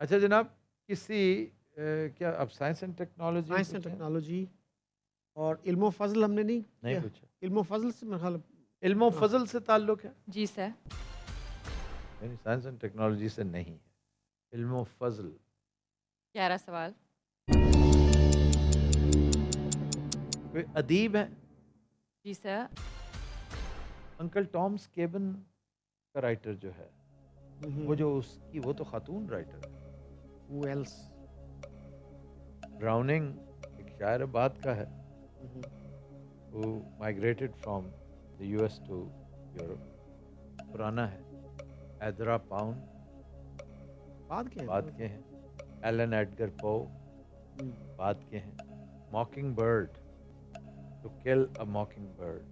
[SPEAKER 4] अच्छा जनाब, किसी क्या अब science and technology?
[SPEAKER 5] Science and technology और इल्मो फजल हमने नहीं
[SPEAKER 4] नहीं
[SPEAKER 5] किया।
[SPEAKER 4] पूछा।
[SPEAKER 5] इल्मो फजल से मेरा ख्याल
[SPEAKER 4] इल्मो फजल से ताल्लुक है?
[SPEAKER 1] जी सर।
[SPEAKER 4] नहीं, साइंस एंड टेक्नोलॉजी से नहीं है। इल्मो फजल
[SPEAKER 1] 11 सवाल।
[SPEAKER 4] कोई अदीब है?
[SPEAKER 1] जी सर।
[SPEAKER 4] अंकल टॉम्स केबन का राइटर जो है, वो जो उसकी, वो तो खातून राइटर है।
[SPEAKER 5] Who else?
[SPEAKER 4] ब्राउनिंग एक शायर बाद का है, who migrated from the US to Europe, पुराना है। एदरा पाउंड
[SPEAKER 5] बाद के हैं?
[SPEAKER 4] बाद के हैं। एलन एडगर पो बाद के हैं। Mockingbird, to kill a mockingbird,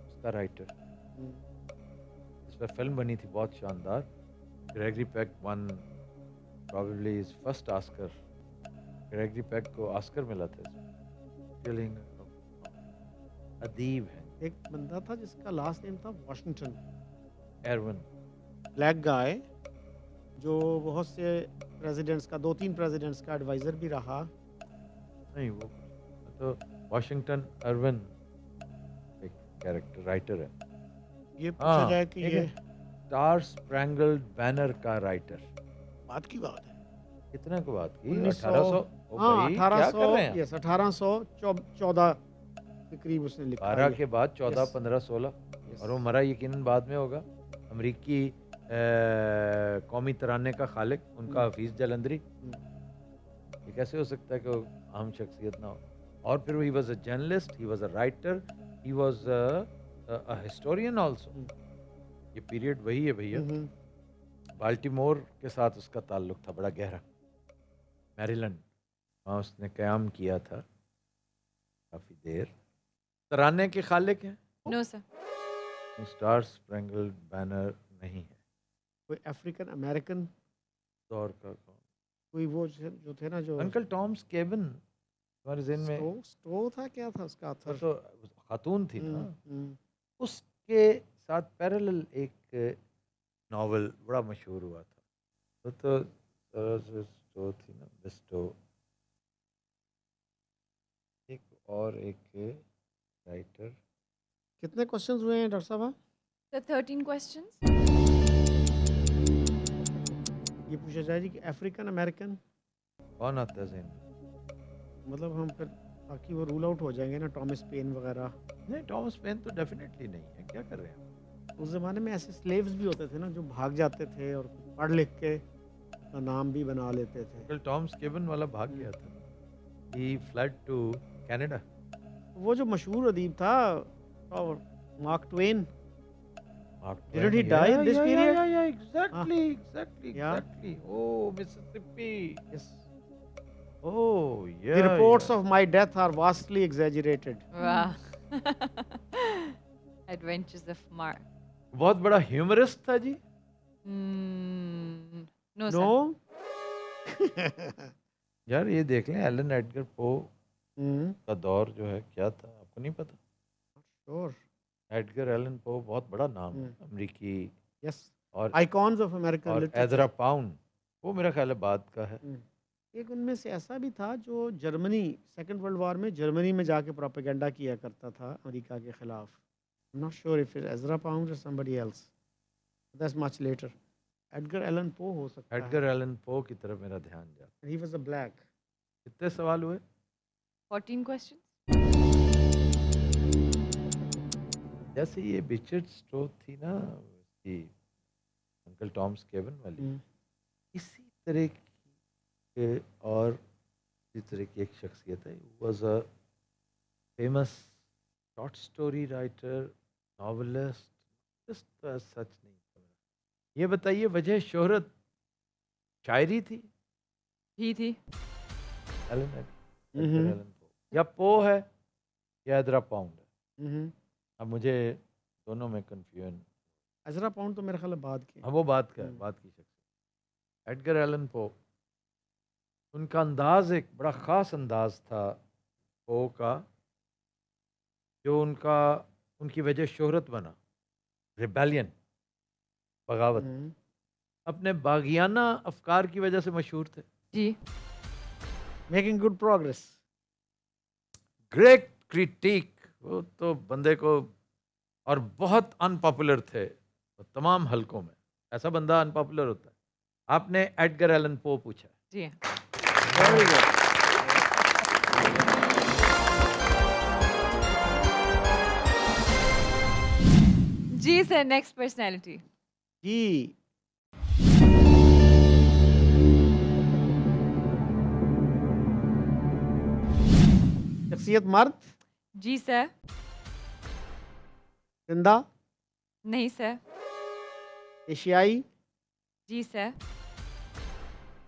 [SPEAKER 4] उसका राइटर। इस पर फिल्म बनी थी बहुत शानदार। Gregory Peck won probably his first Oscar। Gregory Peck को ऑस्कर मिला था इसमें। किलिंग अदीब है।
[SPEAKER 5] एक बंदा था जिसका लास्ट नेम था वॉशिंगटन,
[SPEAKER 4] एरवन।
[SPEAKER 5] ब्लैक गाय, जो बहुत से प्रेसिडेंट्स का, 2-3 प्रेसिडेंट्स का एडवाइजर भी रहा।
[SPEAKER 4] नहीं, वो तो वॉशिंगटन अर्वन एक कैरेक्टर राइटर है।
[SPEAKER 5] ये पूछा जाए कि
[SPEAKER 4] एक
[SPEAKER 5] ये
[SPEAKER 4] है स्टार स्प्रैंगल्ड बैनर का राइटर।
[SPEAKER 5] बात की बात है।
[SPEAKER 4] कितने को बात की?
[SPEAKER 5] 1900
[SPEAKER 4] 1800। ओ
[SPEAKER 5] हाँ,
[SPEAKER 4] भाई, क्या कर रहे हैं?
[SPEAKER 5] 1814 के करीब उसने लिखा
[SPEAKER 4] 12
[SPEAKER 5] है।
[SPEAKER 4] के बाद 14,
[SPEAKER 5] Yes.
[SPEAKER 4] 15, 16।
[SPEAKER 5] Yes.
[SPEAKER 4] और वो मरा यकीनन बाद में होगा। अमरीकी कौमी तराने का खालिक, उनका हफीज जलंधरी। ये कैसे हो सकता है कि वो आम शख्सियत ना हो? और फिर he was a journalist, he was a writer, he was a historian also. ये पीरियड वही है भैया। बाल्टीमोर के साथ उसका ताल्लुक था बड़ा गहरा, मैरीलैंड, वहाँ उसने क़याम किया था काफ़ी देर। तराने के खालिक हैं?
[SPEAKER 1] No sir.
[SPEAKER 4] Star spangled banner नहीं है।
[SPEAKER 5] कोई अफ्रीकन अमेरिकन,
[SPEAKER 4] दौर का कौन?
[SPEAKER 5] कोई वो जो थे ना, जो
[SPEAKER 4] अंकल टॉम्स केबिन तुम्हारे ज़हन में?
[SPEAKER 5] स्टो था, क्या था उसका
[SPEAKER 4] वो
[SPEAKER 5] ऑथर?
[SPEAKER 4] तो खातून थी ना।
[SPEAKER 5] हम्म।
[SPEAKER 4] उसके साथ पैरेलल एक नॉवल बड़ा मशहूर हुआ था, वो तो स्टो थी ना, बिस्टो। एक और एक राइटर।
[SPEAKER 5] कितने क्वेश्चंस हुए हैं डॉक्टर साहब?
[SPEAKER 1] Sir 13 questions.
[SPEAKER 5] ये पूछा जाए जी कि अफ्रीकन अमेरिकन,
[SPEAKER 4] कौन आता है ज़हन में?
[SPEAKER 5] मतलब हम फिर ताकि वो रूल आउट हो जाएंगे ना, टॉमस पेन वगैरह।
[SPEAKER 4] नहीं, टॉमस पेन तो डेफिनेटली नहीं है। क्या कर रहे हैं?
[SPEAKER 5] उस ज़माने में ऐसे स्लेव्स भी होते थे ना, जो भाग जाते थे और पढ़ लिख के अपना नाम भी बना लेते थे।
[SPEAKER 4] अंकल टॉम्स केबिन वाला भाग गया था। ही फ्लड टू कनाडा।
[SPEAKER 5] वो जो मशहूर अदीब था, और mark Twain,
[SPEAKER 4] Mark
[SPEAKER 5] Didn't he
[SPEAKER 4] Twain,
[SPEAKER 5] die
[SPEAKER 4] yeah,
[SPEAKER 5] in this
[SPEAKER 4] yeah,
[SPEAKER 5] period?
[SPEAKER 4] Yeah, yeah, exactly, exactly,
[SPEAKER 5] Yeah.
[SPEAKER 4] exactly. Oh, Mississippi.
[SPEAKER 5] yes.
[SPEAKER 4] Oh, yeah.
[SPEAKER 5] The reports
[SPEAKER 4] yeah.
[SPEAKER 5] of my death are vastly exaggerated.
[SPEAKER 1] वाह। Adventures of mark.
[SPEAKER 4] बहुत बड़ा humourist था जी।
[SPEAKER 1] No
[SPEAKER 5] No?
[SPEAKER 4] यार ये देख लें, Elon Edgar पो
[SPEAKER 5] Hmm.
[SPEAKER 4] का दौर जो है क्या था, आपको नहीं पता?
[SPEAKER 5] Sure.
[SPEAKER 4] एडगर एलन पो बहुत बड़ा नाम है अमेरिकी।
[SPEAKER 5] Yes.
[SPEAKER 4] और
[SPEAKER 5] Icons of American
[SPEAKER 4] और
[SPEAKER 5] literature.
[SPEAKER 4] एदरा पाउंड, वो मेरा ख्याल है बाद का है।
[SPEAKER 5] एक उनमें से ऐसा भी था जो जर्मनी सेकंड वर्ल्ड वॉर में जर्मनी में जाके प्रोपेगेंडा किया करता था अमेरिका के खिलाफ. Not sure if it Ezra Pound or somebody else. That's much later. Edgar Allan Poe हो सकता है.
[SPEAKER 4] एडगर एलन पो की तरफ मेरा ध्यान जाता.
[SPEAKER 5] He was a black.
[SPEAKER 4] कितने सवाल हुए?
[SPEAKER 1] 14 questions.
[SPEAKER 4] जैसे ये बिचर्ड स्ट्रोक थी ना, कि अंकल टॉम्स केवन वाली, इसी तरह की और इसी तरह की एक शख्सियत है. Was a famous short story writer, novelist, just such नहीं था. ये बताइए, वजह शोहरत शायरी थी?
[SPEAKER 1] ही थी.
[SPEAKER 4] एलन एडगर एलन पो, या पो है या एजरा पाउंड है? अब मुझे दोनों में कंफ्यूजन.
[SPEAKER 5] एजरा पाउंड तो मेरे ख्याल है बाद के.
[SPEAKER 4] हाँ, वो बात की शख्सियत. एडगर एलन पो, उनका अंदाज एक बड़ा ख़ास अंदाज था पो का, जो उनकी वजह शोहरत बना. रिबेलियन, बगावत. अपने बागियाना अफकार की वजह से मशहूर थे.
[SPEAKER 1] जी.
[SPEAKER 5] Making good progress.
[SPEAKER 4] Great critic, वो तो बंदे को, और बहुत अनपॉपुलर थे तमाम हलकों में. ऐसा बंदा अनपॉपुलर होता है. आपने एडगर एलन पो पूछा.
[SPEAKER 1] जी.
[SPEAKER 5] Very good.
[SPEAKER 1] जी सर, नेक्स्ट पर्सनैलिटी.
[SPEAKER 5] जी. शख्सियत मर्द.
[SPEAKER 1] जी सर.
[SPEAKER 5] जिंदा.
[SPEAKER 1] नहीं सर.
[SPEAKER 5] एशियाई.
[SPEAKER 1] जी सर.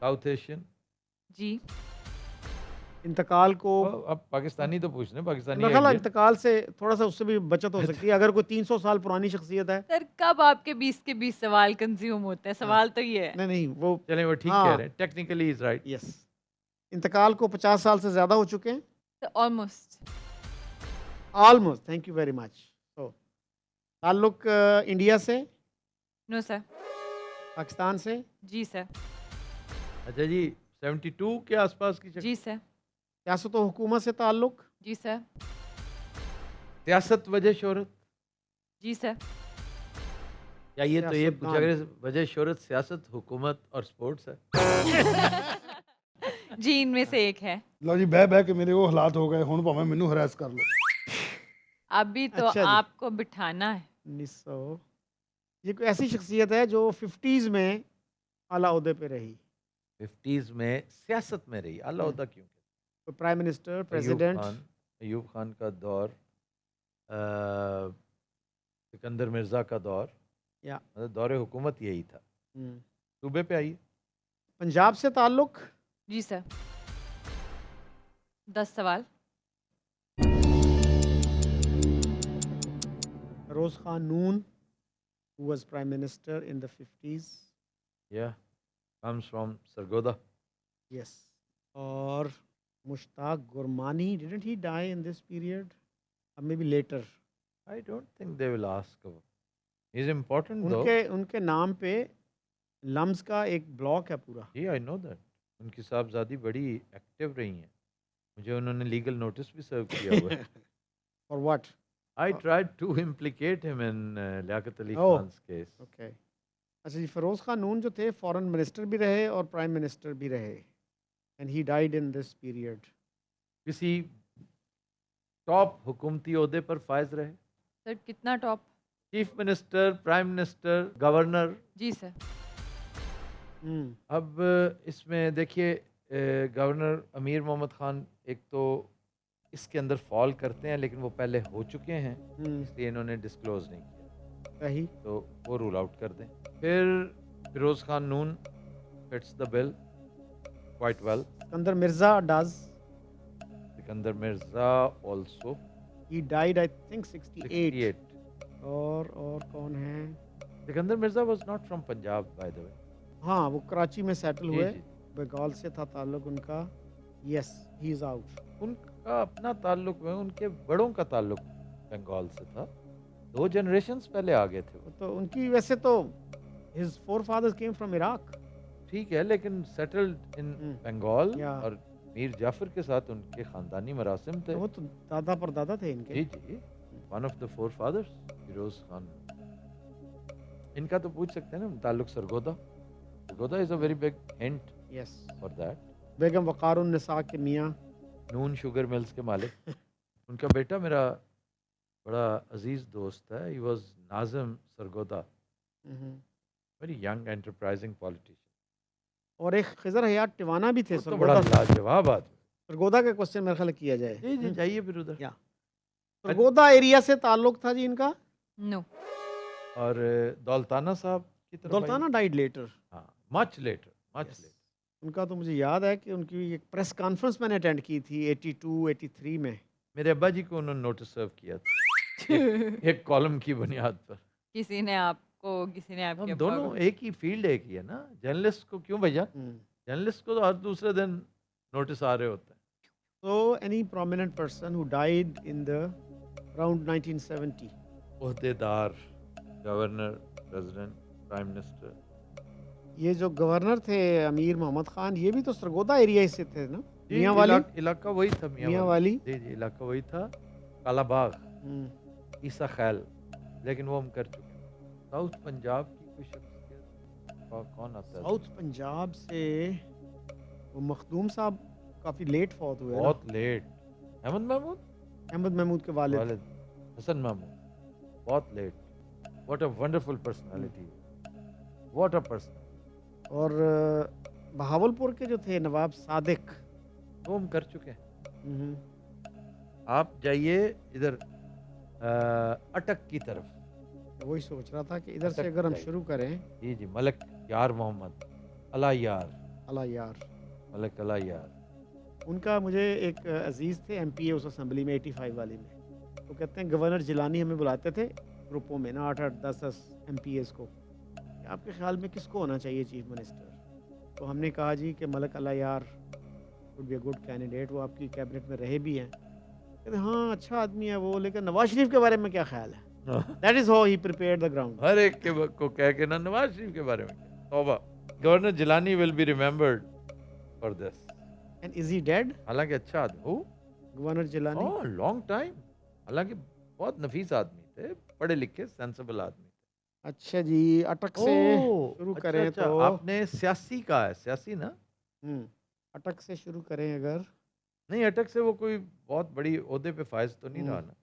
[SPEAKER 4] South Asian.
[SPEAKER 1] जी.
[SPEAKER 5] इंतकाल को.
[SPEAKER 4] अब पाकिस्तानी तो पूछ रहे हैं, पाकिस्तानी
[SPEAKER 5] मेरा ख्याल है
[SPEAKER 4] Indian.
[SPEAKER 5] इंतकाल से थोड़ा सा उससे भी बचत हो सकती है अगर कोई 300 साल पुरानी शख्सियत है.
[SPEAKER 1] सर, कब आपके 20 के 20 सवाल कंज्यूम होते हैं? सवाल तो ये है.
[SPEAKER 5] नहीं नहीं वो.
[SPEAKER 4] चलें, वो ठीक
[SPEAKER 5] हाँ.
[SPEAKER 4] कह रहे हैं, टेक्निकली इज राइट.
[SPEAKER 5] यस. इंतकाल को 50 साल से ज़्यादा हो चुके हैं.
[SPEAKER 1] तो almost.
[SPEAKER 5] Almost. Thank you very much. तो ताल्लुक इंडिया से,
[SPEAKER 1] नो सर.
[SPEAKER 5] पाकिस्तान से.
[SPEAKER 1] जी सर.
[SPEAKER 4] अच्छा जी, 72 के आसपास की
[SPEAKER 1] जी सर.
[SPEAKER 5] सियासत व हुकूमत से ताल्लुक.
[SPEAKER 1] जी सर.
[SPEAKER 4] सियासत वजह शोहरत,
[SPEAKER 1] जी सर.
[SPEAKER 4] या ये तो ये
[SPEAKER 5] सियासतदान.
[SPEAKER 4] पूछा गया वजह शोहरत सियासत, हुकूमत और स्पोर्ट्स है.
[SPEAKER 1] जी, इनमें से एक है.
[SPEAKER 2] ਲਓ ਜੀ, ਬਹਿ ਬਹਿ ਕੇ ਮੇਰੇ ਉਹ ਹਾਲਾਤ ਹੋ ਗਏ, ਹੁਣ ਭਾਵੇਂ ਮੈਨੂੰ ਹਰਾਸ ਕਰ ਲਓ.
[SPEAKER 1] अभी तो
[SPEAKER 5] अच्छा जी.
[SPEAKER 1] आपको बिठाना है.
[SPEAKER 5] 1900. ये कोई ऐसी शख्सियत है जो 50s में आला ओहदे पे रही.
[SPEAKER 4] 50s में सियासत में रही. अल्लाह होता क्यों?
[SPEAKER 5] कोई prime minister,
[SPEAKER 4] Ayub
[SPEAKER 5] president.
[SPEAKER 4] Khan, Ayub Khan का दौर, सिकंदर मिर्ज़ा का दौर,
[SPEAKER 5] या.
[SPEAKER 4] मतलब दौर हुकूमत यही था. सूबे पे आइए.
[SPEAKER 5] पंजाब से ताल्लुक.
[SPEAKER 1] जी सर. 10 सवाल.
[SPEAKER 5] रोज़ खान नून, who was prime minister in the 50s.
[SPEAKER 4] Yeah, comes from Sargodha.
[SPEAKER 5] Yes. और Mushtaq Gurmani, didn't he die in this period? Or maybe later.
[SPEAKER 4] I don't think they will ask. He's important though.
[SPEAKER 5] उनके नाम पे lumps का एक block है पूरा.
[SPEAKER 4] Yeah, I know that. उनकी साहबजादी बड़ी एक्टिव रही हैं. मुझे उन्होंने लीगल नोटिस भी सर्व किया हुआ है.
[SPEAKER 5] For what?
[SPEAKER 4] I tried to implicate him in Liaquat Ali
[SPEAKER 5] Oh.
[SPEAKER 4] Khan's case.
[SPEAKER 5] Okay. अच्छा जी, फ़िरोज़ खान नून जो थे फॉरेन मिनिस्टर भी रहे और प्राइम मिनिस्टर भी रहे. And he died in this period.
[SPEAKER 4] किसी टॉप हुकूमती ओहदे पर फायज रहे?
[SPEAKER 1] सर, कितना top?
[SPEAKER 4] Chief minister, prime minister, governor.
[SPEAKER 1] जी सर.
[SPEAKER 4] अब इसमें देखिए, गवर्नर अमीर मोहम्मद खान एक तो इसके अंदर फॉल करते हैं, लेकिन वो पहले हो चुके हैं, इसलिए इन्होंने डिस्क्लोज नहीं किया.
[SPEAKER 5] सही.
[SPEAKER 4] तो वो रूल आउट कर दें. फिर Firoz Khan Noon fits the bill quite well.
[SPEAKER 5] Sikandar Mirza does.
[SPEAKER 4] Sikandar Mirza also.
[SPEAKER 5] He died I think 68.
[SPEAKER 4] 68.
[SPEAKER 5] और कौन है?
[SPEAKER 4] Sikandar Mirza was not from Punjab by the way.
[SPEAKER 5] हाँ, वो कराची में सेटल
[SPEAKER 4] जी,
[SPEAKER 5] हुए.
[SPEAKER 4] जी.
[SPEAKER 5] बंगाल से था ताल्लुक उनका. Yes, he is out.
[SPEAKER 4] उनका अपना ताल्लुक में, उनके बड़ों का ताल्लुक बंगाल से था. 2 जनरेशंस पहले आ गए थे वो.
[SPEAKER 5] तो उनकी वैसे तो his forefathers came from Iraq.
[SPEAKER 4] ठीक है, लेकिन सेटल्ड इन बंगाल
[SPEAKER 5] या
[SPEAKER 4] और मीर जाफर के साथ उनके खानदानी मरासिम थे।
[SPEAKER 5] वो तो दादा पर दादा थे इनके।
[SPEAKER 4] जी जी, one of the four fathers Firoz Khan. इनका तो पूछ सकते हैं ना ताल्लुक Sargodha. Sargodha is a very big hint
[SPEAKER 5] yes,
[SPEAKER 4] for that.
[SPEAKER 5] Begum Viqarun Nisa के मियाँ।
[SPEAKER 4] नून शुगर मिल्स के मालिक। उनका बेटा मेरा बड़ा अजीज दोस्त है। He was Nazim Sargodha,
[SPEAKER 5] hmm.
[SPEAKER 4] Very young enterprising politician.
[SPEAKER 5] और एक खिजर हयात टिवाना भी थे
[SPEAKER 4] वो तो बड़ा
[SPEAKER 5] सरगोदा।
[SPEAKER 4] लाजवाब आदमी।
[SPEAKER 5] सरगोदा का क्वेश्चन मेरे ख्याल किया जाए।
[SPEAKER 4] जी जी, जाइए फिर उधर।
[SPEAKER 5] या सरगोदा एरिया से ताल्लुक था जी इनका।
[SPEAKER 1] नो।
[SPEAKER 4] और दौलताना साहब की तरफ
[SPEAKER 5] दौलताना डाइड लेटर।
[SPEAKER 4] हाँ, मच लेटर, मच लेटर।
[SPEAKER 5] उनका तो मुझे याद है कि उनकी एक प्रेस कॉन्फ्रेंस मैंने अटेंड की थी 82 83 में।
[SPEAKER 4] मेरे अब्बा जी को उन्होंने नोटिस सर्व किया था एक कॉलम की बुनियाद पर।
[SPEAKER 1] किसी ने आपको, किसी ने आपके
[SPEAKER 4] हम
[SPEAKER 1] अब्बा
[SPEAKER 4] दोनों
[SPEAKER 1] को?
[SPEAKER 4] एक ही फील्ड एक ही है ना। जर्नलिस्ट को क्यों भैया? जर्नलिस्ट को तो हर दूसरे दिन नोटिस आ रहे होते हैं।
[SPEAKER 5] So any prominent person who died in the around 1970?
[SPEAKER 4] ओहदेदार, गवर्नर, प्रेसिडेंट, प्राइम मिनिस्टर।
[SPEAKER 5] ये जो गवर्नर थे अमीर मोहम्मद खान, ये भी तो सरगोदा एरिया से थे ना?
[SPEAKER 4] जी,
[SPEAKER 5] मियाँ वाली।
[SPEAKER 4] इलाका वही था,
[SPEAKER 5] मियाँ वाली।
[SPEAKER 4] जी जी, इलाका वही था। कालाबाग,
[SPEAKER 5] हम्म।
[SPEAKER 4] ईसा खैल, लेकिन वो हम कर चुके हैं। साउथ पंजाब की कोई शख्सियत कौन आता है?
[SPEAKER 5] साउथ पंजाब से वो मखदूम साहब काफी लेट फौत हुए ना?
[SPEAKER 4] बहुत लेट। अहमद महमूद,
[SPEAKER 5] अहमद महमूद के वालिद।
[SPEAKER 4] वालिद हसन महमूद, बहुत late. What a wonderful personality, what a person.
[SPEAKER 5] और बहावलपुर के जो थे नवाब सादिक।
[SPEAKER 4] वो हम कर चुके हैं।
[SPEAKER 5] हम्म।
[SPEAKER 4] आप जाइए इधर अटक की तरफ।
[SPEAKER 5] वही सोच रहा था कि इधर से
[SPEAKER 4] अटक
[SPEAKER 5] अगर हम
[SPEAKER 4] जाइए।
[SPEAKER 5] शुरू करें।
[SPEAKER 4] जी जी, मलक यार मोहम्मद अला यार,
[SPEAKER 5] अला यार।
[SPEAKER 4] मलक अला यार।
[SPEAKER 5] उनका मुझे एक अजीज़ थे एमपीए उस असेंबली में 85 वाली में। तो कहते हैं गवर्नर जिलानी हमें बुलाते थे ग्रुपों में ना, 8-8 10-10 एमपीएस को, कि आपके ख्याल में किसको होना चाहिए चीफ मिनिस्टर? तो हमने कहा जी कि मलक अला यार would be a good candidate, वो आपकी कैबिनेट में रहे भी हैं। कहते हाँ अच्छा आदमी है वो, लेकिन नवाज शरीफ के बारे में क्या ख्याल है? That is how he prepared the ground.
[SPEAKER 4] हर एक के को कह के ना नवाज शरीफ के बारे में क्या? तौबा। Governor Jilani will be remembered for this.
[SPEAKER 5] And is he dead?
[SPEAKER 4] हालांकि अच्छा आदमी हो,
[SPEAKER 5] गवर्नर जिलानी।
[SPEAKER 4] ओह लॉन्ग टाइम। हालांकि बहुत नफीस आदमी थे, पढ़े लिखे सेंसिबल आदमी।
[SPEAKER 5] अच्छा जी, अटक से शुरू करें
[SPEAKER 4] अच्छा,
[SPEAKER 5] तो
[SPEAKER 4] आपने सियासी कहा है, सियासी ना?
[SPEAKER 5] अटक से शुरू करें अगर।
[SPEAKER 4] नहीं, अटक से वो कोई बहुत बड़ी ओहदे पे फायज तो नहीं रहा ना।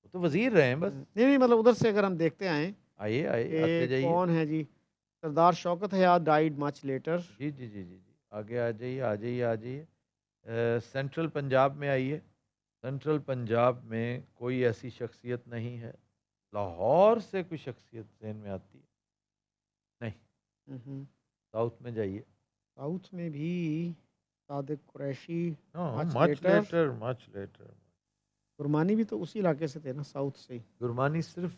[SPEAKER 4] वो तो वजीर रहे हैं बस।
[SPEAKER 5] नहीं मतलब उधर से अगर हम देखते आए
[SPEAKER 4] आइए आइए, आते जाइए।
[SPEAKER 5] कौन है जी? सरदार शौकत हयात डाइड मच लेटर।
[SPEAKER 4] जी जी जी जी जी, आगे आ जाइए आ जाइए आ जाइए। सेंट्रल पंजाब में आइए। सेंट्रल पंजाब में कोई ऐसी शख्सियत नहीं है। लाहौर से कोई शख्सियत जहन में आती है? नहीं। साउथ में जाइए।
[SPEAKER 5] साउथ में भी सादिक कुरैशी।
[SPEAKER 4] Much later.
[SPEAKER 5] गुरमानी भी तो उसी इलाके से थे ना, साउथ से ही।
[SPEAKER 4] गुरमानी सिर्फ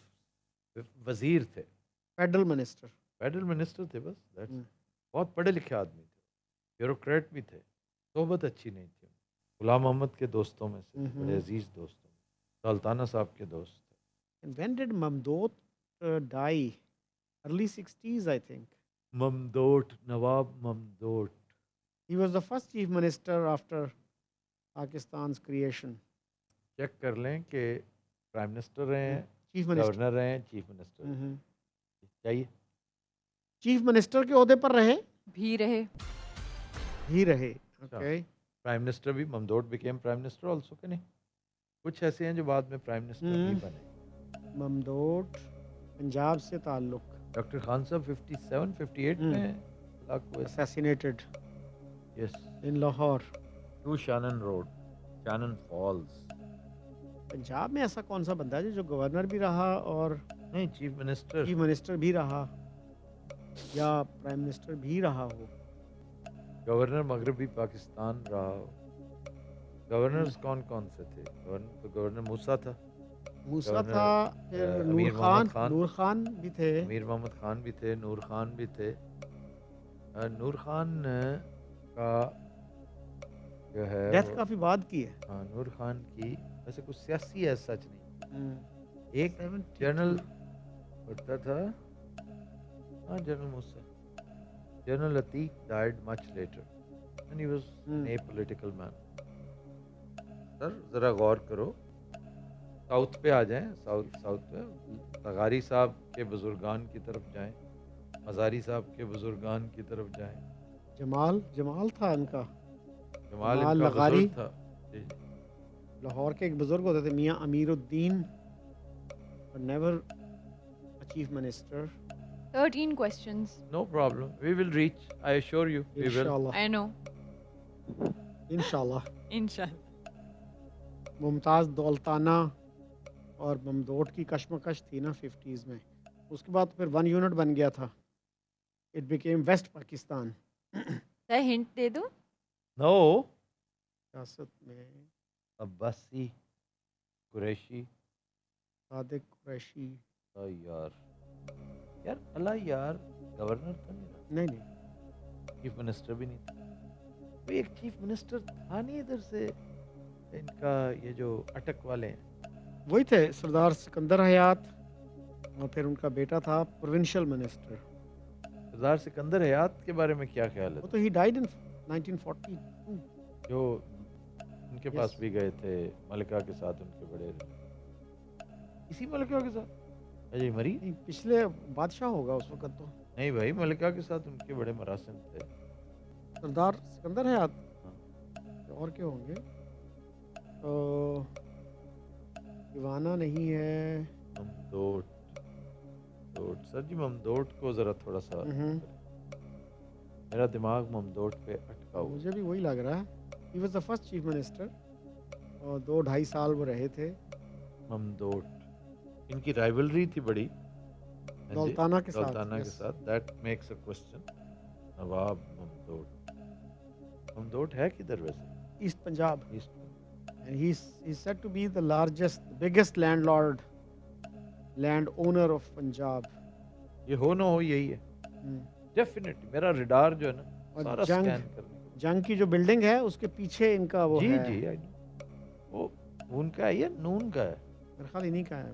[SPEAKER 4] वजीर थे,
[SPEAKER 5] फेडरल मिनिस्टर।
[SPEAKER 4] फेडरल मिनिस्टर थे बस। बहुत पढ़े लिखे आदमी थे, ब्यूरोक्रेट भी थे। सोबत अच्छी नहीं थी। गुलाम मोहम्मद के दोस्तों में से, बड़े अजीज दोस्तों में, सुल्ताना साहब के दोस्त थे।
[SPEAKER 5] And when did Mamdouh die? Early 60s, I think.
[SPEAKER 4] Mamdot, नवाब Mamdot.
[SPEAKER 5] He was the first chief minister after Pakistan's creation.
[SPEAKER 4] Check कर लें कि प्राइम मिनिस्टर रहे हैं,
[SPEAKER 5] चीफ मिनिस्टर।
[SPEAKER 4] गवर्नर रहे हैं, चीफ मिनिस्टर चाहिए।
[SPEAKER 5] चीफ मिनिस्टर के ओहदे पर रहे
[SPEAKER 1] भी रहे।
[SPEAKER 5] ही रहे। ओके।
[SPEAKER 4] प्राइम मिनिस्टर भी Mamdot became prime minister also के नहीं? कुछ ऐसे हैं जो बाद में प्राइम मिनिस्टर भी बने।
[SPEAKER 5] ममदोट पंजाब से ताल्लुक।
[SPEAKER 4] डॉक्टर खान साहब 57 58 में हलाक हुए।
[SPEAKER 5] assassinated
[SPEAKER 4] yes,
[SPEAKER 5] in Lahore.
[SPEAKER 4] To Shanan road, Shanan falls.
[SPEAKER 5] Punjab में ऐसा कौन सा बंदा है जो गवर्नर भी रहा और
[SPEAKER 4] नहीं, चीफ मिनिस्टर
[SPEAKER 5] भी रहा या प्राइम मिनिस्टर भी रहा हो?
[SPEAKER 4] गवर्नर मगरबी पाकिस्तान रहा हो। गवर्नर्स कौन कौन से थे? गवर्नर मूसा था।
[SPEAKER 5] मूसा था, फिर
[SPEAKER 4] अमीर
[SPEAKER 5] नूर खान भी थे।
[SPEAKER 4] अमीर मोहम्मद खान भी थे, नूर खान भी थे। नूर खान का जो है
[SPEAKER 5] डेथ काफी बाद की है।
[SPEAKER 4] हाँ, नूर खान की वैसे कुछ सियासी है सच नहीं। एक
[SPEAKER 5] 72
[SPEAKER 4] जनरल होता था, हाँ general Musa. General Ateek died much later, and he was an apolitical man. Sir ज़रा गौर करो, साउथ पे आ जाएं, साउथ पे तगारी साहब के बुजुर्गान की तरफ जाएं, मज़ारी साहब के बुजुर्गान की तरफ जाएं।
[SPEAKER 5] जमाल था इनका,
[SPEAKER 4] जमाल
[SPEAKER 5] जमाल
[SPEAKER 4] इनका
[SPEAKER 5] लगारी।
[SPEAKER 4] बुजुर्ग था। जी, जी।
[SPEAKER 5] लाहौर के एक बुजुर्ग होते थे मियाँ Amiruddin, never a chief minister.
[SPEAKER 1] 13 questions.
[SPEAKER 4] No problem. We will reach. I assure you. We will.
[SPEAKER 5] इंशाल्लाह
[SPEAKER 1] I know.
[SPEAKER 5] इंशाल्लाह।
[SPEAKER 1] Inshallah.
[SPEAKER 5] मुमताज़ दौलताना और ममदोट की कशमकश थी ना 50s में, उसके बाद फिर 1 यूनिट बन गया था, it became west Pakistan.
[SPEAKER 1] Sir hint दे दो.
[SPEAKER 4] No.
[SPEAKER 5] सियासत में
[SPEAKER 4] अब्बासी, कुरैशी,
[SPEAKER 5] सादिक कुरैशी,
[SPEAKER 4] यार अल्लाह यार गवर्नर था नहीं,
[SPEAKER 5] नहीं
[SPEAKER 4] चीफ मिनिस्टर भी नहीं था, कोई एक चीफ मिनिस्टर था नहीं इधर से इनका, ये जो अटक वाले हैं।
[SPEAKER 5] वही थे सरदार सिकंदर हयात, और फिर उनका बेटा था प्रोविंशियल मिनिस्टर।
[SPEAKER 4] सरदार सिकंदर हयात के बारे में क्या ख्याल
[SPEAKER 5] वो
[SPEAKER 4] है?
[SPEAKER 5] तो ही डाइड इन 1942।
[SPEAKER 4] जो उनके
[SPEAKER 5] Yes.
[SPEAKER 4] पास भी गए थे मलिका के साथ, उनके बड़े, इसी मलिका के साथ अजय मरी?
[SPEAKER 5] नहीं, पिछले बादशाह होगा उस वक्त तो,
[SPEAKER 4] नहीं भाई, मलिका के साथ उनके बड़े मरासिम थे।
[SPEAKER 5] सरदार सिकंदर हयात।
[SPEAKER 4] हाँ।
[SPEAKER 5] और क्या होंगे? तो दीवाना नहीं है।
[SPEAKER 4] ममदोट, सर जी ममदोट को जरा थोड़ा सा,
[SPEAKER 5] हम्म।
[SPEAKER 4] मेरा दिमाग ममदोट पे अटका हुआ।
[SPEAKER 5] मुझे भी वही लग रहा है। He was the first chief minister, और 2-2.5 साल वो रहे थे
[SPEAKER 4] ममदोट, इनकी राइवलरी थी बड़ी। हाँ जी,
[SPEAKER 5] दौलताना के साथ।
[SPEAKER 4] दौलताना के
[SPEAKER 5] yes.
[SPEAKER 4] साथ। That makes a question. Nawab Mamdot, Mamdot है किधर वैसे?
[SPEAKER 5] East Punjab,
[SPEAKER 4] east.
[SPEAKER 5] and he's said to be the biggest landlord, land owner of Punjab.
[SPEAKER 4] ये हो ना हो यही है डेफिनेटली। मेरा रिडार जो है ना
[SPEAKER 5] और
[SPEAKER 4] सारा
[SPEAKER 5] जंग-
[SPEAKER 4] स्कैन करने को।
[SPEAKER 5] जंग की जो बिल्डिंग है उसके पीछे इनका वो
[SPEAKER 4] जी
[SPEAKER 5] है।
[SPEAKER 4] जी, I know। वो उनका है या नून का है?
[SPEAKER 5] मेरे ख्याल इन्हीं का है,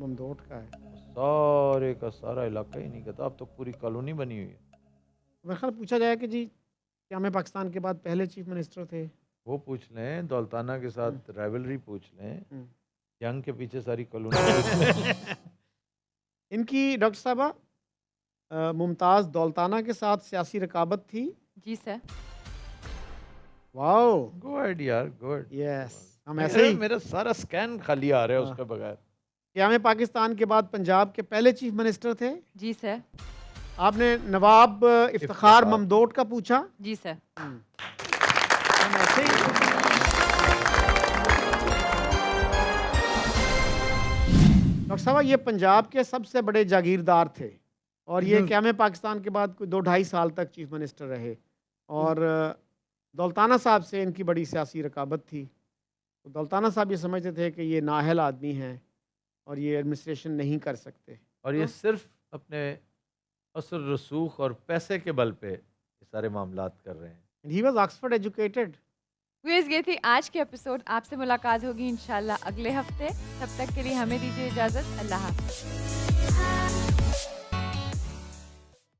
[SPEAKER 5] ममदोट का है।
[SPEAKER 4] सारे का सारा इलाका ही नहीं कहता, अब तो पूरी कॉलोनी बनी हुई है।
[SPEAKER 5] मेरे ख्याल पूछा जाए कि जी क्या हमें पाकिस्तान के बाद पहले चीफ मिनिस्टर थे?
[SPEAKER 4] वो पूछ लें, दौलताना के साथ राइवलरी पूछ लें,
[SPEAKER 5] हम्म।
[SPEAKER 4] जंग के पीछे सारी कॉलोनी।
[SPEAKER 5] इनकी डॉक्टर साहबा मुमताज़ दौलताना के साथ सियासी रकाबत थी।
[SPEAKER 1] जी सर.
[SPEAKER 5] वाओ,
[SPEAKER 4] गो अहेड यार, गो अहेड।
[SPEAKER 5] यस। हम ऐसे ही
[SPEAKER 4] मेरा सारा स्कैन खाली आ रहा है
[SPEAKER 5] हाँ।
[SPEAKER 4] उसके बगैर।
[SPEAKER 5] क्या हमें पाकिस्तान के बाद पंजाब के पहले चीफ मिनिस्टर थे?
[SPEAKER 1] जी सर.
[SPEAKER 5] आपने नवाब इफ्तिखार
[SPEAKER 4] इफ्तिखार।
[SPEAKER 5] ममदोट का पूछा।
[SPEAKER 1] जी सर.
[SPEAKER 5] हम ऐसे ही डॉक्टर साहब, ये पंजाब के सबसे बड़े जागीरदार थे, और ये क्या में पाकिस्तान के बाद कोई 2-2.5 साल तक चीफ मिनिस्टर रहे, और दौलताना साहब से इनकी बड़ी सियासी रकाबत थी। तो दौलताना साहब ये समझते थे कि ये नाअहल आदमी हैं और ये एडमिनिस्ट्रेशन नहीं कर सकते।
[SPEAKER 4] और ये सिर्फ अपने असर रसूख और पैसे के बल पे ये सारे मामलात कर रहे हैं।
[SPEAKER 5] He was Oxford educated.
[SPEAKER 1] Quiz ये थी आज के एपिसोड. आपसे मुलाकात होगी इंशाल्लाह अगले हफ्ते. तब तक के लिए हमें दीजिए इजाज़त. अल्लाह हाफ़िज़.